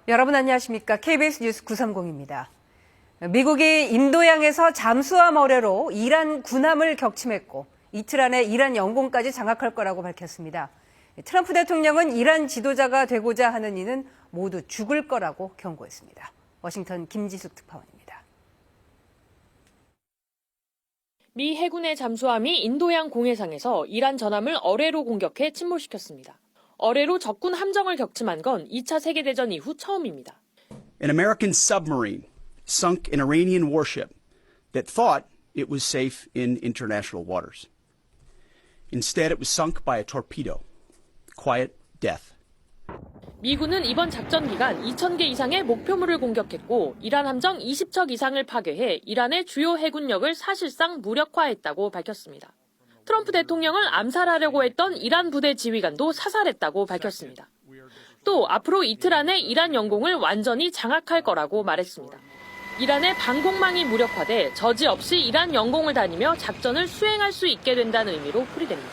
여러분 안녕하십니까? KBS 뉴스 930입니다. 미국이 인도양에서 잠수함 어뢰로 이란 군함을 격침했고 이틀 안에 이란 영공까지 장악할 거라고 밝혔습니다. 트럼프 대통령은 이란 지도자가 되고자 하는 이는 모두 죽을 거라고 경고했습니다. 워싱턴 김지숙 특파원입니다. 미 해군의 잠수함이 인도양 공해상에서 이란 전함을 어뢰로 공격해 침몰시켰습니다. 어뢰로 적군 함정을 격침한 건 2차 세계대전 이후 처음입니다. An American submarine sunk an Iranian warship that thought it was safe in international waters. Instead, it was sunk by a torpedo. Quiet death. 미군은 이번 작전 기간 2,000개 이상의 목표물을 공격했고 이란 함정 20척 이상을 파괴해 이란의 주요 해군력을 사실상 무력화했다고 밝혔습니다. 트럼프 대통령을 암살하려고 했던 이란 부대 지휘관도 사살했다고 밝혔습니다. 또 앞으로 이틀 안에 이란 영공을 완전히 장악할 거라고 말했습니다. 이란의 방공망이 무력화돼 저지 없이 이란 영공을 다니며 작전을 수행할 수 있게 된다는 의미로 풀이됩니다.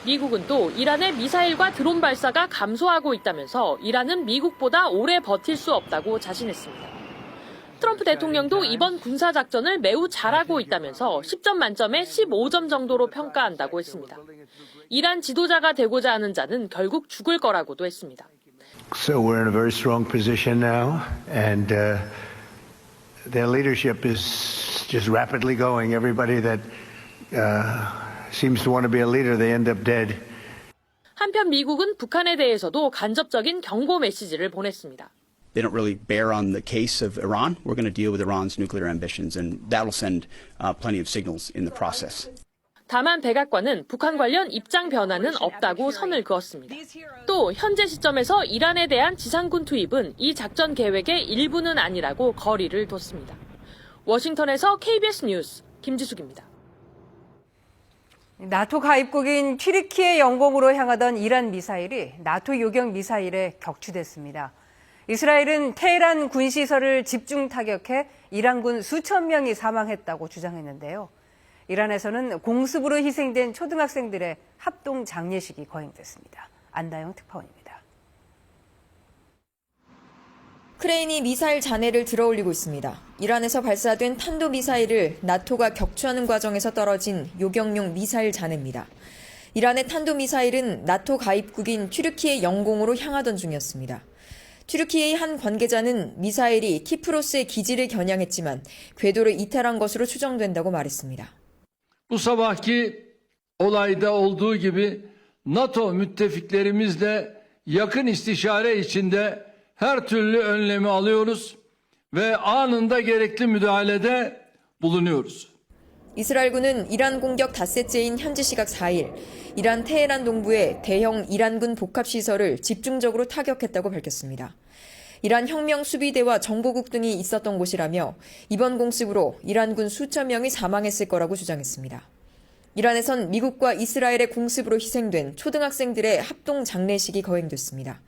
미국은 또 이란의 미사일과 드론 발사가 감소하고 있다면서 이란은 미국보다 오래 버틸 수 없다고 자신했습니다. 트럼프 대통령도 이번 군사작전을 매우 잘하고 있다면서 10점 만점에 15점 정도로 평가한다고 했습니다. 이란 지도자가 되고자 하는 자는 결국 죽을 거라고도 했습니다. So we're in a very strong position now, and their leadership is just rapidly going. Everybody that seems to want to be a leader, they end up dead. 한편 미국은 북한에 대해서도 간접적인 경고 메시지를 보냈습니다. They don't really bear on the case of Iran. We're going to deal with Iran's nuclear ambitions, and that'll send plenty of signals in the process. 다만 백악관은 북한 관련 입장 변화는 없다고 선을 그었습니다. 또 현재 시점에서 이란에 대한 지상군 투입은 이 작전 계획의 일부는 아니라고 거리를 뒀습니다. 워싱턴에서 KBS 뉴스 김지숙입니다. 나토 가입국인 튀르키예 영공으로 향하던 이란 미사일이 나토 요격 미사일에 격추됐습니다. 이스라엘은 테헤란 군시설을 집중 타격해 이란군 수천 명이 사망했다고 주장했는데요. 이란에서는 공습으로 희생된 초등학생들의 합동 장례식이 거행됐습니다. 안다영 특파원입니다. 크레인이 미사일 잔해를 들어올리고 있습니다. 이란에서 발사된 탄도미사일을 나토가 격추하는 과정에서 떨어진 요격용 미사일 잔해입니다. 이란의 탄도미사일은 나토 가입국인 튀르키예 영공으로 향하던 중이었습니다. 튀르키예의 한 관계자는 미사일이 키프로스의 기지를 겨냥했지만 궤도를 이탈한 것으로 추정된다고 말했습니다. Bu sabahki olayda olduğu gibi NATO müttefiklerimizle yakın istişare içinde her türlü önlemi alıyoruz ve anında gerekli müdahalede bulunuyoruz. 이스라엘군은 이란 공격 닷새째인 현지 시각 4일, 이란 테헤란 동부의 대형 이란군 복합시설을 집중적으로 타격했다고 밝혔습니다. 이란 혁명수비대와 정보국 등이 있었던 곳이라며 이번 공습으로 이란군 수천 명이 사망했을 거라고 주장했습니다. 이란에선 미국과 이스라엘의 공습으로 희생된 초등학생들의 합동 장례식이 거행됐습니다.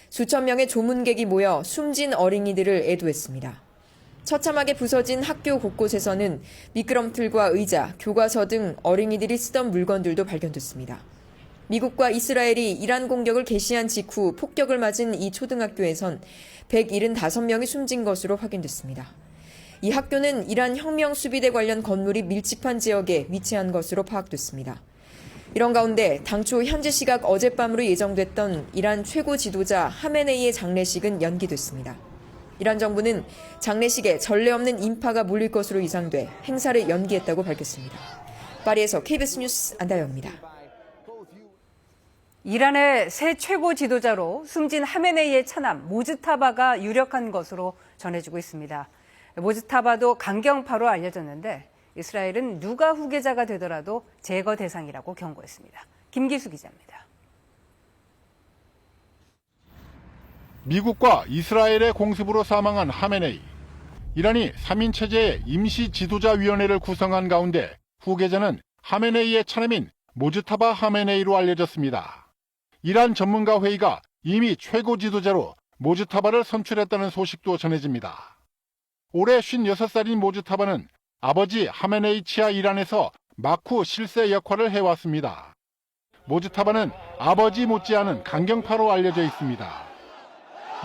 수천 명의 조문객이 모여 숨진 어린이들을 애도했습니다. 처참하게 부서진 학교 곳곳에서는 미끄럼틀과 의자, 교과서 등 어린이들이 쓰던 물건들도 발견됐습니다. 미국과 이스라엘이 이란 공격을 개시한 직후 폭격을 맞은 이 초등학교에선 175명이 숨진 것으로 확인됐습니다. 이 학교는 이란 혁명수비대 관련 건물이 밀집한 지역에 위치한 것으로 파악됐습니다. 이런 가운데 당초 현지 시각 어젯밤으로 예정됐던 이란 최고 지도자 하메네이의 장례식은 연기됐습니다. 이란 정부는 장례식에 전례 없는 인파가 몰릴 것으로 예상돼 행사를 연기했다고 밝혔습니다. 파리에서 KBS 뉴스 안다영입니다. 이란의 새 최고 지도자로 숨진 하메네이의 차남 모즈타바가 유력한 것으로 전해지고 있습니다. 모즈타바도 강경파로 알려졌는데 이스라엘은 누가 후계자가 되더라도 제거 대상이라고 경고했습니다. 김기수 기자입니다. 미국과 이스라엘의 공습으로 사망한 하메네이. 이란이 3인 체제의 임시 지도자위원회를 구성한 가운데 후계자는 하메네이의 차남인 모즈타바 하메네이로 알려졌습니다. 이란 전문가 회의가 이미 최고 지도자로 모즈타바를 선출했다는 소식도 전해집니다. 올해 56살인 모즈타바는 아버지 하메네이 치하 이란에서 마쿠 실세 역할을 해왔습니다. 모즈타바는 아버지 못지않은 강경파로 알려져 있습니다.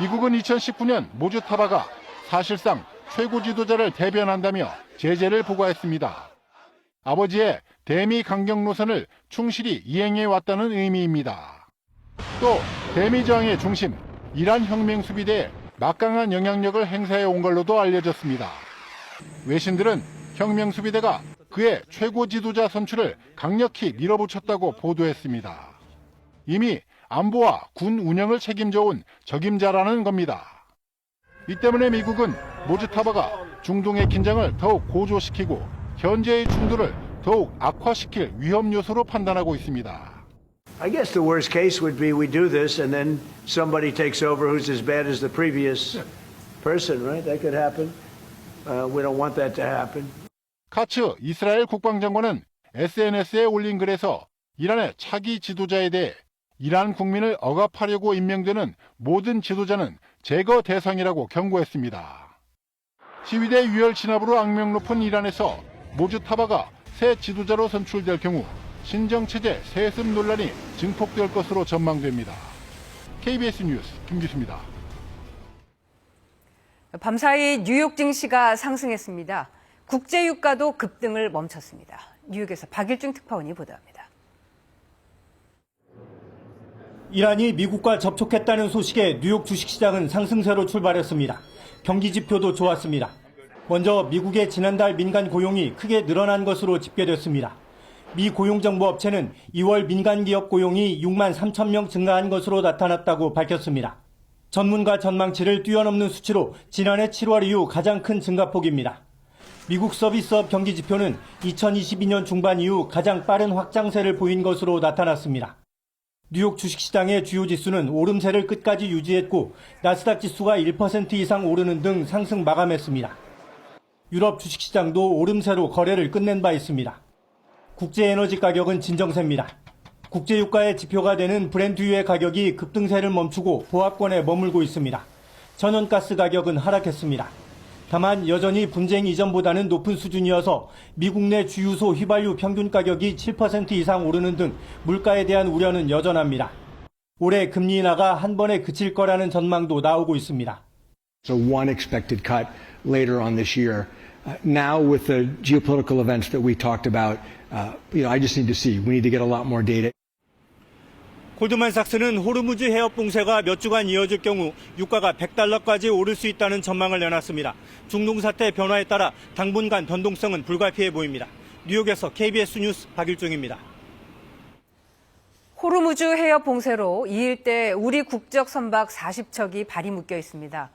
미국은 2019년 모주타바가 사실상 최고 지도자를 대변한다며 제재를 부과했습니다. 아버지의 대미 강경 노선을 충실히 이행해 왔다는 의미입니다. 또 대미 저항의 중심 이란 혁명 수비대에 막강한 영향력을 행사해 온 걸로도 알려졌습니다. 외신들은 혁명 수비대가 그의 최고 지도자 선출을 강력히 밀어붙였다고 보도했습니다. 이미 안보와 군 운영을 책임져 온 적임자라는 겁니다. 이 때문에 미국은 모주타바가 중동의 긴장을 더욱 고조시키고 현재의 충돌을 더욱 악화시킬 위험 요소로 판단하고 있습니다. I guess the worst case would be we do this and then somebody takes over who's as bad as the previous person, right? That could happen. We don't want that to happen. 카츠 이스라엘 국방장관은 SNS에 올린 글에서 이란의 차기 지도자에 대해 이란 국민을 억압하려고 임명되는 모든 지도자는 제거 대상이라고 경고했습니다. 시위대 유혈 진압으로 악명 높은 이란에서 모주타바가 새 지도자로 선출될 경우 신정체제 세습 논란이 증폭될 것으로 전망됩니다. KBS 뉴스 김기수입니다. 밤사이 뉴욕 증시가 상승했습니다. 국제유가도 급등을 멈췄습니다. 뉴욕에서 박일중 특파원이 보도합니다. 이란이 미국과 접촉했다는 소식에 뉴욕 주식시장은 상승세로 출발했습니다. 경기 지표도 좋았습니다. 먼저 미국의 지난달 민간 고용이 크게 늘어난 것으로 집계됐습니다. 미 고용정보업체는 2월 민간 기업 고용이 6만 3천 명 증가한 것으로 나타났다고 밝혔습니다. 전문가 전망치를 뛰어넘는 수치로 지난해 7월 이후 가장 큰 증가폭입니다. 미국 서비스업 경기 지표는 2022년 중반 이후 가장 빠른 확장세를 보인 것으로 나타났습니다. 뉴욕 주식시장의 주요 지수는 오름세를 끝까지 유지했고 나스닥 지수가 1% 이상 오르는 등 상승 마감했습니다. 유럽 주식시장도 오름세로 거래를 끝낸 바 있습니다. 국제에너지 가격은 진정세입니다. 국제유가의 지표가 되는 브렌트유의 가격이 급등세를 멈추고 보합권에 머물고 있습니다. 천연가스 가격은 하락했습니다. 다만 여전히 분쟁 이전보다는 높은 수준이어서 미국 내 주유소 휘발유 평균 가격이 7% 이상 오르는 등 물가에 대한 우려는 여전합니다. 올해 금리 인하가 한 번에 그칠 거라는 전망도 나오고 있습니다. So one expected cut later on this year. Now with the geopolitical events that we talked about, I just need to see. We need to get a lot more data. 골드만삭스는 호르무즈 해협 봉쇄가 몇 주간 이어질 경우 유가가 $100까지 오를 수 있다는 전망을 내놨습니다. 중동 사태 변화에 따라 당분간 변동성은 불가피해 보입니다. 뉴욕에서 KBS 뉴스 박일중입니다. 호르무즈 해협 봉쇄로 이 일대 우리 국적 선박 40척이 발이 묶여 있습니다.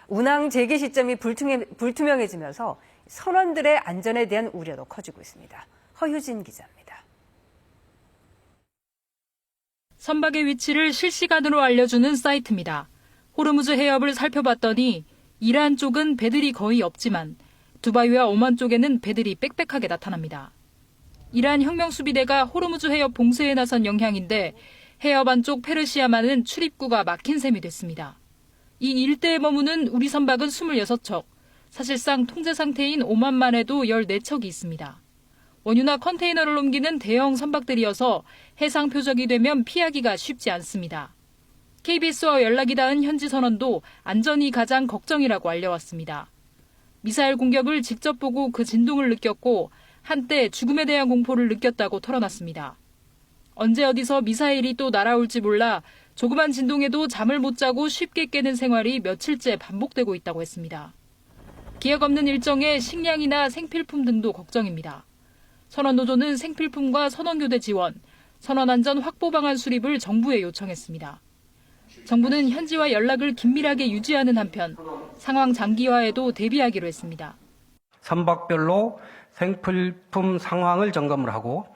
운항 재개 시점이 불투명해지면서 선원들의 안전에 대한 우려도 커지고 있습니다. 허유진 기자입니다. 선박의 위치를 실시간으로 알려주는 사이트입니다. 호르무즈 해협을 살펴봤더니 이란 쪽은 배들이 거의 없지만 두바이와 오만 쪽에는 배들이 빽빽하게 나타납니다. 이란 혁명수비대가 호르무즈 해협 봉쇄에 나선 영향인데 해협 안쪽 페르시아만은 출입구가 막힌 셈이 됐습니다. 이 일대에 머무는 우리 선박은 26척, 사실상 통제 상태인 오만만에도 14척이 있습니다. 원유나 컨테이너를 옮기는 대형 선박들이어서 해상 표적이 되면 피하기가 쉽지 않습니다. KBS와 연락이 닿은 현지 선원도 안전이 가장 걱정이라고 알려왔습니다. 미사일 공격을 직접 보고 그 진동을 느꼈고 한때 죽음에 대한 공포를 느꼈다고 털어놨습니다. 언제 어디서 미사일이 또 날아올지 몰라 조그만 진동에도 잠을 못 자고 쉽게 깨는 생활이 며칠째 반복되고 있다고 했습니다. 기약 없는 일정에 식량이나 생필품 등도 걱정입니다. 선원노조는 생필품과 선원교대 지원, 선원안전 확보 방안 수립을 정부에 요청했습니다. 정부는 현지와 연락을 긴밀하게 유지하는 한편 상황 장기화에도 대비하기로 했습니다. 선박별로 생필품 상황을 점검을 하고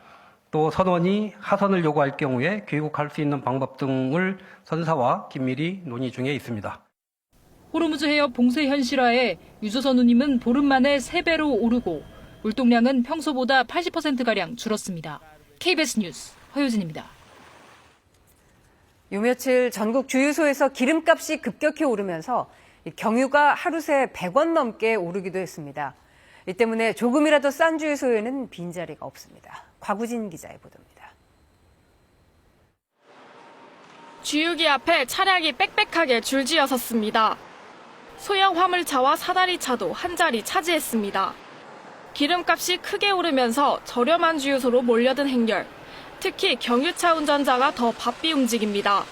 또 선원이 하선을 요구할 경우에 귀국할 수 있는 방법 등을 선사와 긴밀히 논의 중에 있습니다. 호르무즈 해협 봉쇄 현실화에 유조선 운임은 보름 만에 3배로 오르고 물동량은 평소보다 80%가량 줄었습니다. KBS 뉴스 허유진입니다. 요 며칠 전국 주유소에서 기름값이 급격히 오르면서 경유가 하루 새 100원 넘게 오르기도 했습니다. 이 때문에 조금이라도 싼 주유소에는 빈자리가 없습니다. 곽우진 기자의 보도입니다. 주유기 앞에 차량이 빽빽하게 줄지어 섰습니다. 소형 화물차와 사다리차도 한 자리 차지했습니다. 기름값이 크게 오르면서 저렴한 주유소로 몰려든 행렬. 특히 경유차 운전자가 더 바삐 움직입니다.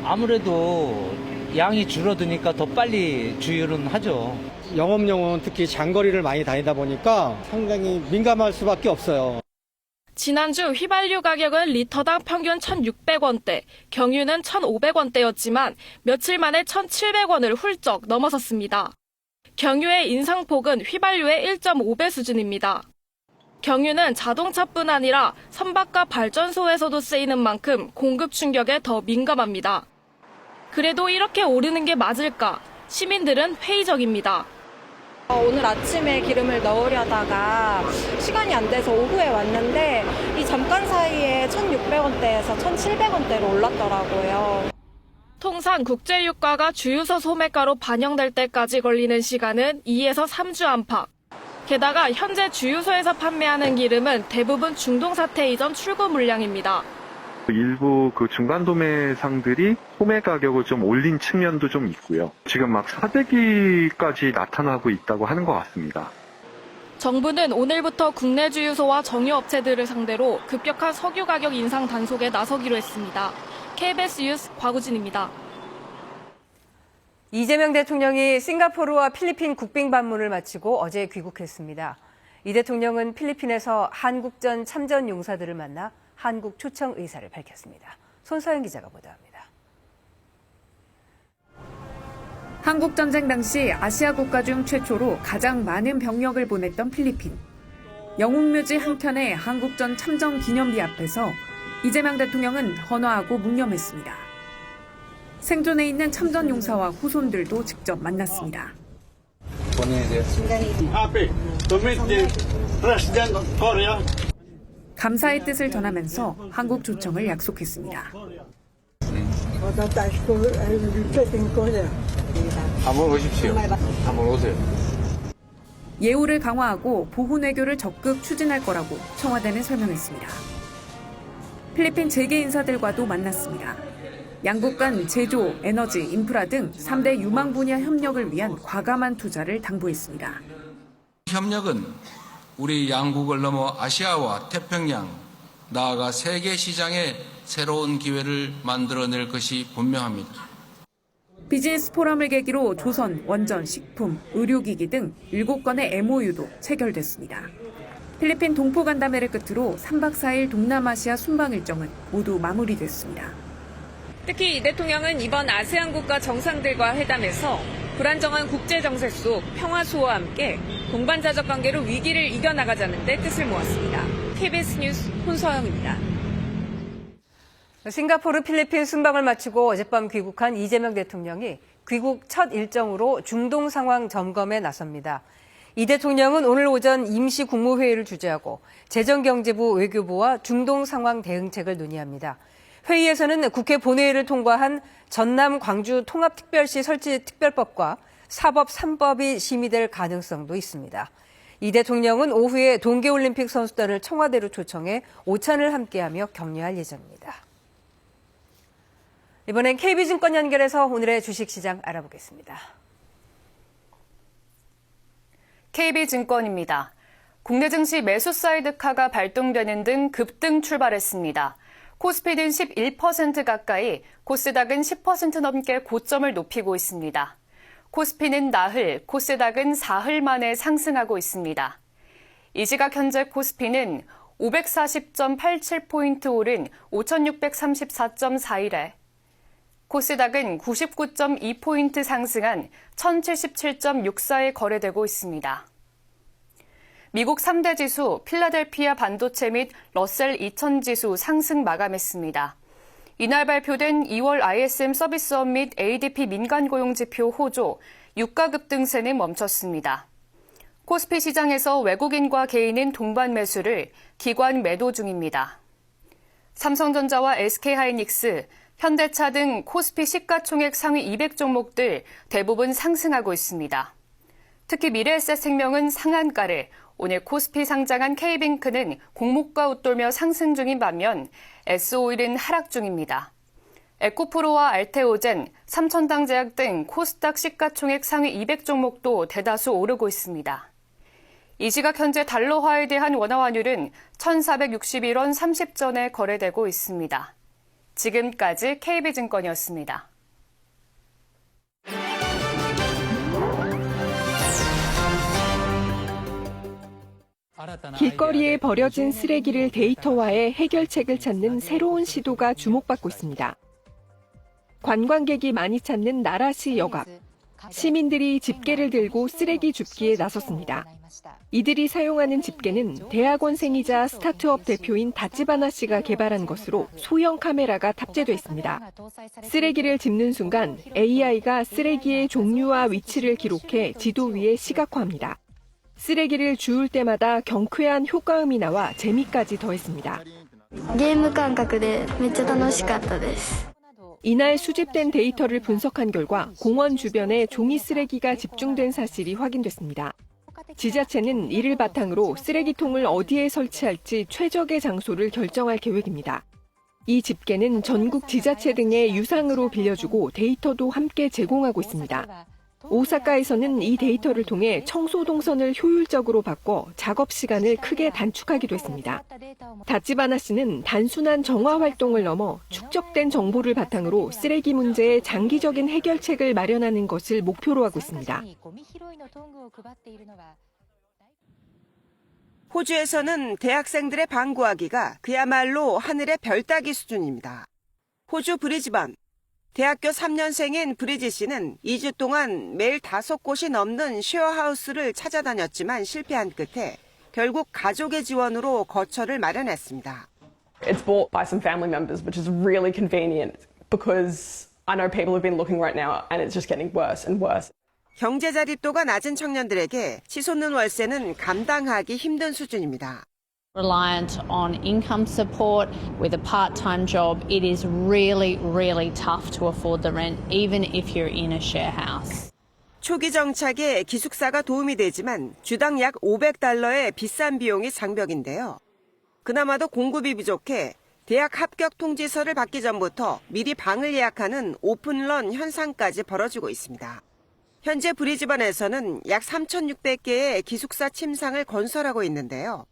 아무래도 양이 줄어드니까 더 빨리 주유는 하죠. 영업용은 특히 장거리를 많이 다니다 보니까 상당히 민감할 수밖에 없어요. 지난주 휘발유 가격은 리터당 평균 1,600원대, 경유는 1,500원대였지만 며칠 만에 1,700원을 훌쩍 넘어섰습니다. 경유의 인상폭은 휘발유의 1.5배 수준입니다. 경유는 자동차뿐 아니라 선박과 발전소에서도 쓰이는 만큼 공급 충격에 더 민감합니다. 그래도 이렇게 오르는 게 맞을까? 시민들은 회의적입니다. 오늘 아침에 기름을 넣으려다가 시간이 안 돼서 오후에 왔는데 이 잠깐 사이에 1,600원대에서 1,700원대로 올랐더라고요. 통상 국제유가가 주유소 소매가로 반영될 때까지 걸리는 시간은 2에서 3주 안팎. 게다가 현재 주유소에서 판매하는 기름은 대부분 중동 사태 이전 출고 물량입니다. 일부 그 중간 도매상들이 소매 가격을 좀 올린 측면도 좀 있고요. 지금 막 사재기까지 나타나고 있다고 하는 것 같습니다. 정부는 오늘부터 국내 주유소와 정유업체들을 상대로 급격한 석유 가격 인상 단속에 나서기로 했습니다. KBS 뉴스 곽우진입니다. 이재명 대통령이 싱가포르와 필리핀 국빈 방문을 마치고 어제 귀국했습니다. 이 대통령은 필리핀에서 한국전 참전 용사들을 만나 한국 초청 의사를 밝혔습니다. 손서영 기자가 보도합니다. 한국전쟁 당시 아시아 국가 중 최초로 가장 많은 병력을 보냈던 필리핀. 영웅묘지 한켠의 한국전 참전 기념비 앞에서 이재명 대통령은 헌화하고 묵념했습니다. 생존해 있는 참전 용사와 후손들도 직접 만났습니다. 감사의 뜻을 전하면서 한국 초청을 약속했습니다. 한번 오십시오. 한번 오세요. 예우를 강화하고 보훈 외교를 적극 추진할 거라고 청와대는 설명했습니다. 필리핀 재계 인사들과도 만났습니다. 양국 간 제조, 에너지, 인프라 등 3대 유망 분야 협력을 위한 과감한 투자를 당부했습니다. 협력은 우리 양국을 넘어 아시아와 태평양, 나아가 세계 시장에 새로운 기회를 만들어낼 것이 분명합니다. 비즈니스 포럼을 계기로 조선, 원전, 식품, 의료기기 등 7건의 MOU도 체결됐습니다. 필리핀 동포 간담회를 끝으로 3박 4일 동남아시아 순방 일정은 모두 마무리됐습니다. 특히 이 대통령은 이번 아세안 국가 정상들과 회담에서 불안정한 국제 정세 속 평화 수호와 함께 동반자적 관계로 위기를 이겨나가자는 데 뜻을 모았습니다. KBS 뉴스 손서영입니다. 싱가포르 필리핀 순방을 마치고 어젯밤 귀국한 이재명 대통령이 귀국 첫 일정으로 중동 상황 점검에 나섭니다. 이 대통령은 오늘 오전 임시 국무회의를 주재하고 재정경제부 외교부와 중동 상황 대응책을 논의합니다. 회의에서는 국회 본회의를 통과한 전남 광주 통합특별시 설치 특별법과 사법 3법이 심의될 가능성도 있습니다. 이 대통령은 오후에 동계올림픽 선수단을 청와대로 초청해 오찬을 함께하며 격려할 예정입니다. 이번엔 KB증권 연결해서 오늘의 주식시장 알아보겠습니다. KB증권입니다. 국내 증시 매수 사이드카가 발동되는 등 급등 출발했습니다. 코스피는 11% 가까이, 코스닥은 10% 넘게 고점을 높이고 있습니다. 코스피는 나흘, 코스닥은 사흘 만에 상승하고 있습니다. 이 시각 현재 코스피는 540.87포인트 오른 5,634.41에, 코스닥은 99.2포인트 상승한 1,077.64에 거래되고 있습니다. 미국 3대 지수 필라델피아 반도체 및 러셀 2000 지수 상승 마감했습니다. 이날 발표된 2월 ISM 서비스업 및 ADP 민간 고용 지표 호조, 유가 급등세는 멈췄습니다. 코스피 시장에서 외국인과 개인은 동반 매수를, 기관 매도 중입니다. 삼성전자와 SK하이닉스, 현대차 등 코스피 시가총액 상위 200종목들 대부분 상승하고 있습니다. 특히 미래에셋생명은 상한가를, 오늘 코스피 상장한 K뱅크는 공모가 웃돌며 상승 중인 반면 S오일은 하락 중입니다. 에코프로와 알테오젠, 삼천당제약 등 코스닥 시가총액 상위 200종목도 대다수 오르고 있습니다. 이 시각 현재 달러화에 대한 원화환율은 1,461원 30전에 거래되고 있습니다. 지금까지 KB증권이었습니다. 길거리에 버려진 쓰레기를 데이터화해 해결책을 찾는 새로운 시도가 주목받고 있습니다. 관광객이 많이 찾는 나라시 역 앞. 시민들이 집게를 들고 쓰레기 줍기에 나섰습니다. 이들이 사용하는 집게는 대학원생이자 스타트업 대표인 다치바나 씨가 개발한 것으로 소형 카메라가 탑재돼 있습니다. 쓰레기를 짚는 순간 AI가 쓰레기의 종류와 위치를 기록해 지도 위에 시각화합니다. 쓰레기를 주울 때마다 경쾌한 효과음이 나와 재미까지 더했습니다. 게임 감각으로 진짜 재밌었어요. 이날 수집된 데이터를 분석한 결과 공원 주변에 종이 쓰레기가 집중된 사실이 확인됐습니다. 지자체는 이를 바탕으로 쓰레기통을 어디에 설치할지 최적의 장소를 결정할 계획입니다. 이 집게는 전국 지자체 등의 유상으로 빌려주고 데이터도 함께 제공하고 있습니다. 오사카에서는 이 데이터를 통해 청소 동선을 효율적으로 바꿔 작업 시간을 크게 단축하기도 했습니다. 다치바나 씨는 단순한 정화 활동을 넘어 축적된 정보를 바탕으로 쓰레기 문제의 장기적인 해결책을 마련하는 것을 목표로 하고 있습니다. 호주에서는 대학생들의 방구하기가 그야말로 하늘의 별 따기 수준입니다. 호주 브리즈번. 대학교 3년생인 브리지 씨는 2주 동안 매일 5곳이 넘는 쉐어하우스를 찾아다녔지만 실패한 끝에 결국 가족의 지원으로 거처를 마련했습니다. It's bought by some family members, which is really convenient because I know people have been looking right now and it's just getting worse and worse. 경제 자립도가 낮은 청년들에게 치솟는 월세는 감당하기 힘든 수준입니다. Reliant on income support with a part-time job, it is really, really tough to afford the rent, even if you're in a share house. 초기 정착에 기숙사가 도움이 되지만 주당 약 $500의 비싼 비용이 장벽인데요. 그나마도 공급이 부족해 대학 합격 통지서를 받기 전부터 미리 방을 예약하는 오픈런 현상까지 벌어지고 있습니다. 현재 브리즈번에서는 약 3,600개의 기숙사 침상을 건설하고 있는데요.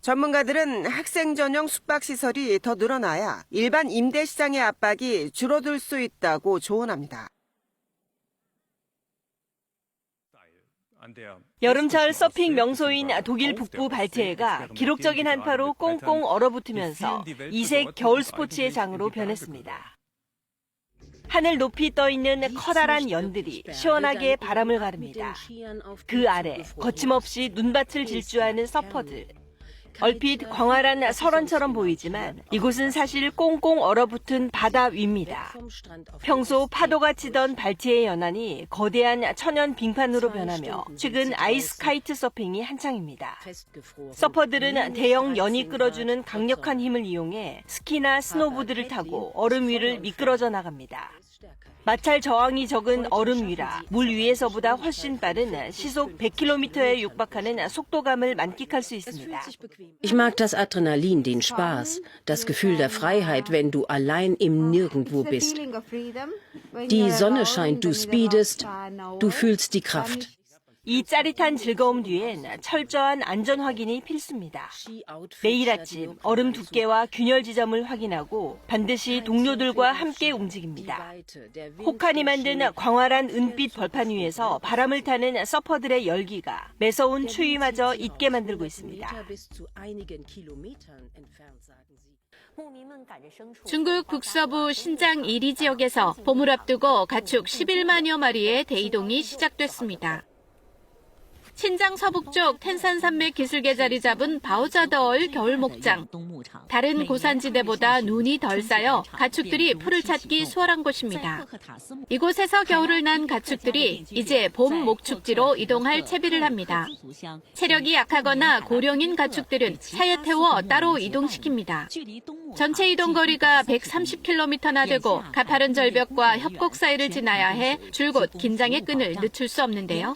전문가들은 학생 전용 숙박시설이 더 늘어나야 일반 임대 시장의 압박이 줄어들 수 있다고 조언합니다. 여름철 서핑 명소인 독일 북부 발트해가 기록적인 한파로 꽁꽁 얼어붙으면서 이색 겨울 스포츠의 장으로 변했습니다. 하늘 높이 떠있는 커다란 연들이 시원하게 바람을 가릅니다. 그 아래 거침없이 눈밭을 질주하는 서퍼들. 얼핏 광활한 설원처럼 보이지만 이곳은 사실 꽁꽁 얼어붙은 바다 위입니다. 평소 파도가 치던 발트해 연안이 거대한 천연 빙판으로 변하며 최근 아이스 카이트 서핑이 한창입니다. 서퍼들은 대형 연이 끌어주는 강력한 힘을 이용해 스키나 스노보드를 타고 얼음 위를 미끄러져 나갑니다. 마찰 저항이 적은 얼음 위라 물 위에서보다 훨씬 빠른 시속 100km에 육박하는 속도감을 만끽할 수 있습니다. Ich mag das Adrenalin, den Spaß, das Gefühl der Freiheit, wenn du allein im Nirgendwo bist. Die Sonne scheint, du speedest, du fühlst die Kraft. 이 짜릿한 즐거움 뒤엔 철저한 안전 확인이 필수입니다. 매일 아침 얼음 두께와 균열 지점을 확인하고 반드시 동료들과 함께 움직입니다. 혹한이 만든 광활한 은빛 벌판 위에서 바람을 타는 서퍼들의 열기가 매서운 추위마저 잊게 만들고 있습니다. 중국 북서부 신장 이리 지역에서 봄을 앞두고 가축 11만여 마리의 대이동이 시작됐습니다. 신장 서북쪽 텐산 산맥 기슭에 자리 잡은 바오자더얼 겨울 목장. 다른 고산지대보다 눈이 덜 쌓여 가축들이 풀을 찾기 수월한 곳입니다. 이곳에서 겨울을 난 가축들이 이제 봄 목축지로 이동할 채비를 합니다. 체력이 약하거나 고령인 가축들은 차에 태워 따로 이동시킵니다. 전체 이동 거리가 130km나 되고 가파른 절벽과 협곡 사이를 지나야 해 줄곧 긴장의 끈을 늦출 수 없는데요.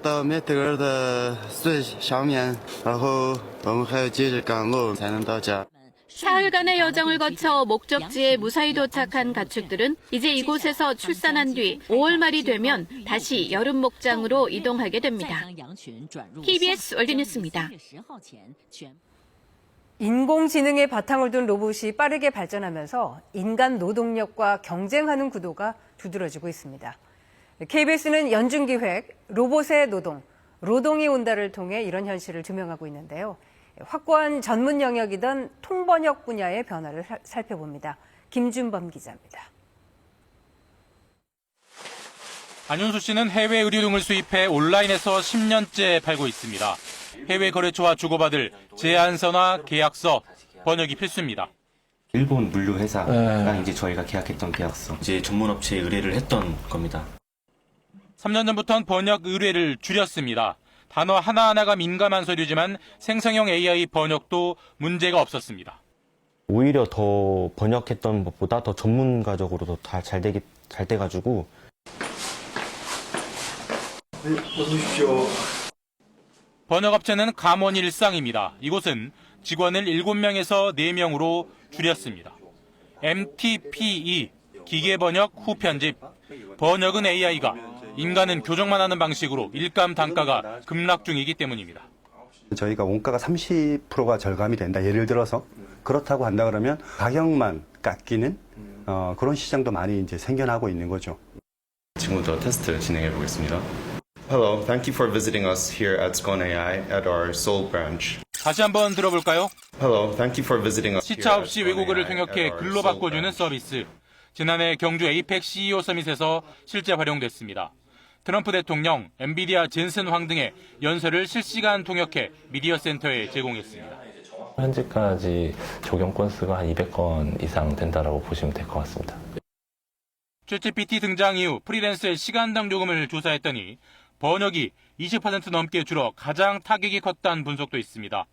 到梅德尔的最上面，然后我们还要接着赶路才能到家。 사흘간의 여정을 거쳐 목적지에 무사히 도착한 가축들은 이제 이곳에서 출산한 뒤 5월 말이 되면 다시 여름 목장으로 이동하게 됩니다. KBS 월드뉴스입니다. 인공지능의 바탕을 둔 로봇이 빠르게 발전하면서 인간 노동력과 경쟁하는 구도가 두드러지고 있습니다. KBS는 연중기획 로봇의 노동, 노동이 온다를 통해 이런 현실을 조명하고 있는데요. 확고한 전문 영역이던 통번역 분야의 변화를 살펴봅니다. 김준범 기자입니다. 안윤수 씨는 해외 의류 등을 수입해 온라인에서 10년째 팔고 있습니다. 해외 거래처와 주고받을 제안서나 계약서, 번역이 필수입니다. 일본 물류 회사랑 이제 저희가 계약했던 계약서, 이제 전문 업체에 의뢰를 했던 겁니다. 3년 전부터는 번역 의뢰를 줄였습니다. 단어 하나하나가 민감한 서류지만 생성형 AI 번역도 문제가 없었습니다. 오히려 더 번역했던 것보다 더 전문가적으로 더 잘 돼가지고. 네, 어서 오십시오. 번역업체는 감원 일상입니다. 이곳은 직원을 7명에서 4명으로 줄였습니다. MTPE, 기계번역 후편집, 번역은 AI가, 인간은 교정만 하는 방식으로 일감 단가가 급락 중이기 때문입니다. 저희가 원가가 30%가 절감이 된다. 예를 들어서 그렇다고 한다 그러면 가격만 깎이는 그런 시장도 많이 이제 생겨나고 있는 거죠. 지금부터 테스트 진행해 보겠습니다. Hello, thank you for visiting us here at Scone AI at our Seoul branch. 다시 한번 들어볼까요? Hello, thank you for visiting us. 시차 없이 외국어를 통역해 글로 바꿔주는 서비스. 지난해 경주 APEC CEO 서밋에서 실제 활용됐습니다. 트럼프 대통령, 엔비디아 젠슨 황 등의 연설을 실시간 통역해 미디어 센터에 제공했습니다. 현재까지 적용 건수가 한 200건 이상 된다라고 보시면 될 것 같습니다. 챗GPT 등장 이후 프리랜서의 시간당 요금을 조사했더니 번역이 20% 넘게 줄어 가장 타격이 컸다는 분석도 있습니다.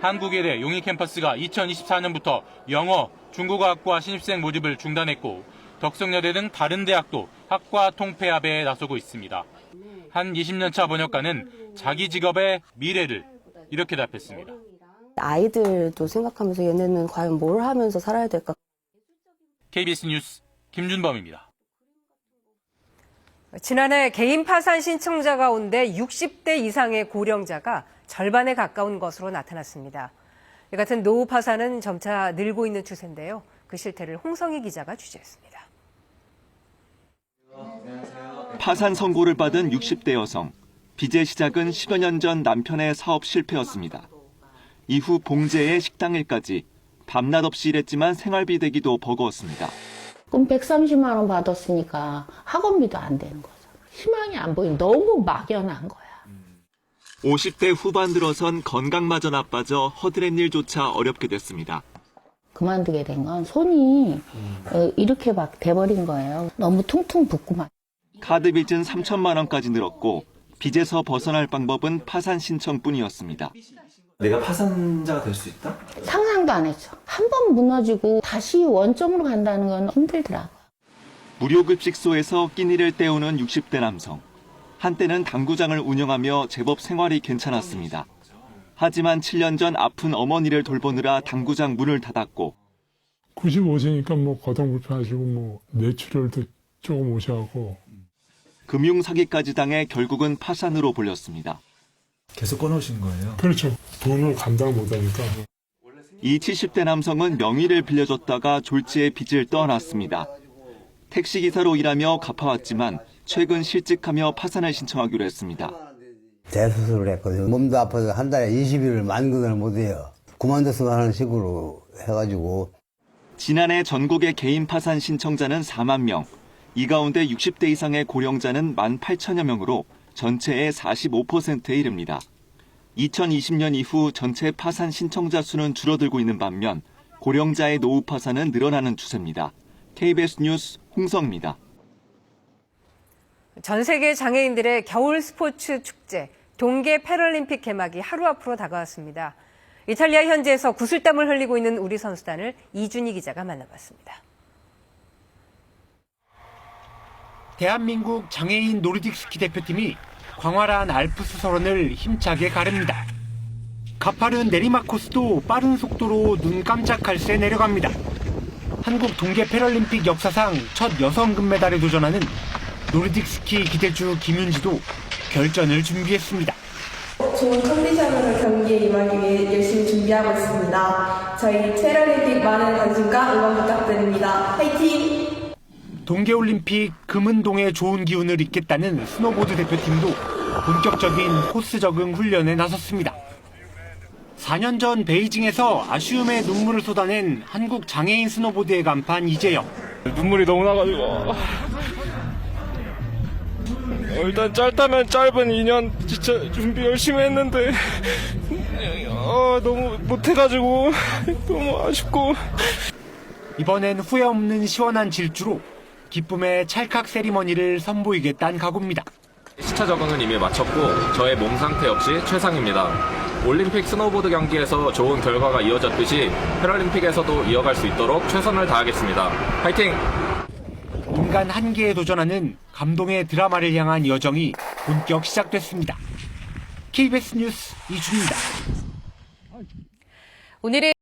한국예대 용인 캠퍼스가 2024년부터 영어, 중국어학과 신입생 모집을 중단했고 덕성여대 등 다른 대학도 학과 통폐합에 나서고 있습니다. 한 20년차 번역가는 자기 직업의 미래를 이렇게 답했습니다. 아이들도 생각하면서 얘네는 과연 뭘 하면서 살아야 될까? KBS 뉴스 김준범입니다. 지난해 개인 파산 신청자 가운데 60대 이상의 고령자가 절반에 가까운 것으로 나타났습니다. 이 같은 노후 파산은 점차 늘고 있는 추세인데요. 그 실태를 홍성희 기자가 취재했습니다. 파산 선고를 받은 60대 여성. 빚의 시작은 10여 년 전 남편의 사업 실패였습니다. 이후 봉제의 식당 일까지 밤낮 없이 일했지만 생활비 대기도 버거웠습니다. 그럼 130만 원 받았으니까 학원비도 안 되는 거죠. 희망이 안 보이는 너무 막연한 거야. 50대 후반 들어선 건강마저 나빠져 허드렛 일조차 어렵게 됐습니다. 그만두게 된 건 손이 이렇게 막 돼버린 거예요. 너무 퉁퉁 붓고 막. 카드 빚은 3천만 원까지 늘었고 빚에서 벗어날 방법은 파산 신청뿐이었습니다. 내가 파산자가 될 수 있다? 상상도 안 했죠. 한 번 무너지고 다시 원점으로 간다는 건 힘들더라고요. 무료급식소에서 끼니를 때우는 60대 남성. 한때는 당구장을 운영하며 제법 생활이 괜찮았습니다. 하지만 7년 전 아픈 어머니를 돌보느라 당구장 문을 닫았고 95세니까 뭐 거동 불편하시고 뭐 뇌출혈도 조금 오셔갖고 금융 사기까지 당해 결국은 파산으로 몰렸습니다. 계속 꺼놓으신 거예요? 그렇죠. 돈을 감당 못하니까. 이 70대 남성은 명의를 빌려줬다가 졸지에 빚을 떠안았습니다. 택시기사로 일하며 갚아왔지만 최근 실직하며 파산을 신청하기로 했습니다. 대수술을 했거든요. 몸도 아파서 한 달에 20일을 만근을 못해요. 그만뒀으면 하는 식으로 해가지고. 지난해 전국의 개인 파산 신청자는 4만 명. 이 가운데 60대 이상의 고령자는 18,000여 명으로 전체의 45%에 이릅니다. 2020년 이후 전체 파산 신청자 수는 줄어들고 있는 반면 고령자의 노후 파산은 늘어나는 추세입니다. KBS 뉴스 홍성입니다. 전 세계 장애인들의 겨울 스포츠 축제 동계 패럴림픽 개막이 하루 앞으로 다가왔습니다. 이탈리아 현지에서 구슬땀을 흘리고 있는 우리 선수단을 이준희 기자가 만나봤습니다. 대한민국 장애인 노르딕 스키 대표팀이 광활한 알프스 설원을 힘차게 가릅니다. 가파른 내리막 코스도 빠른 속도로 눈 깜짝할 새 내려갑니다. 한국 동계 패럴림픽 역사상 첫 여성 금메달에 도전하는 노르딕 스키 기대주 김윤지도 결전을 준비했습니다. 좋은 컨디션으로 경기에 임하기 위해 열심히 준비하고 있습니다. 저희 패럴림픽 많은 관심과 응원 부탁드립니다. 화이팅! 동계올림픽 금은동의 좋은 기운을 잇겠다는 스노보드 대표팀도 본격적인 코스 적응 훈련에 나섰습니다. 4년 전 베이징에서 아쉬움의 눈물을 쏟아낸 한국 장애인 스노보드의 간판 이재영. 눈물이 너무 나가지고 일단 짧다면 짧은 2년 진짜 준비 열심히 했는데 너무 못해가지고 너무 아쉽고 이번엔 후회 없는 시원한 질주로 기쁨의 찰칵 세리머니를 선보이겠다는 각오입니다. 시차 적응은 이미 마쳤고 저의 몸 상태 역시 최상입니다. 올림픽 스노보드 경기에서 좋은 결과가 이어졌듯이 패럴림픽에서도 이어갈 수 있도록 최선을 다하겠습니다. 파이팅! 인간 한계에 도전하는 감동의 드라마를 향한 여정이 본격 시작됐습니다. KBS 뉴스 이준입니다. 오늘의